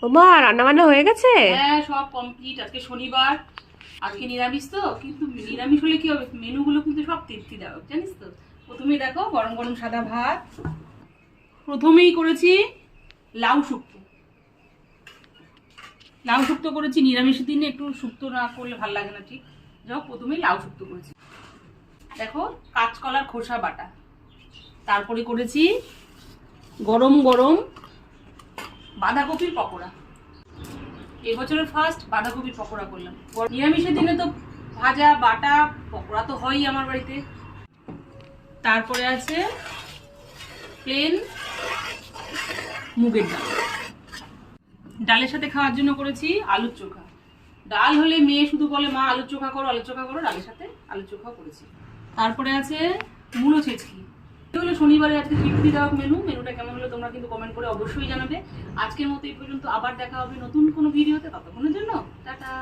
ওমা, রান্না বান্না হয়ে গেছে? হ্যাঁ, সব কমপ্লিট। আজকে শনিবার, আজকে নিরামিষ তো, কিন্তু নিরামিষ হলে কি হবে, মেনুগুলো কিন্তু সব তৃপ্তি দেওয়া, জানিস তো। প্রথমেই দেখো গরম গরম সাদা ভাত, প্রথমেই করেছি লাউ শুক্তো। লাউ শুক্তো করেছি, নিরামিষের দিনে একটু শুক্তো না করলে ভালো লাগে না ঠিক। যাও, প্রথমেই লাউ শুক্তো করেছি। দেখো, কাঁচকলার খোসা বাটা। তারপরে করেছি গরম গরম বাঁধাকপির পকোড়া। এবছরের ফার্স্ট বাঁধাকপির পকোড়া করলাম। নিরামিষের দিনে তো ভাজা বাটা পকোড়া তো হয়ই আমার বাড়িতে। তারপরে আছে প্লেন মুগের ডাল। ডালের সাথে খাওয়ার জন্য করেছি আলুর চোখা। ডাল হলে মেয়ে শুধু বলে মা আলুর চোখা করো, আলুর চোখা করো, ডালের সাথে আলুর চোখাও করেছি। তারপরে আছে মূলো ছেচকি। এই হলো শনিবারে আজকে তৃপ্তি দেওয়া মেনু। মেনুটা কেমন হলো তোমরা কিন্তু কমেন্ট করে অবশ্যই জানাবে। আজকের মতো এই পর্যন্ত, আবার দেখা হবে নতুন কোনো ভিডিওতে। ততক্ষণের জন্য টাটা।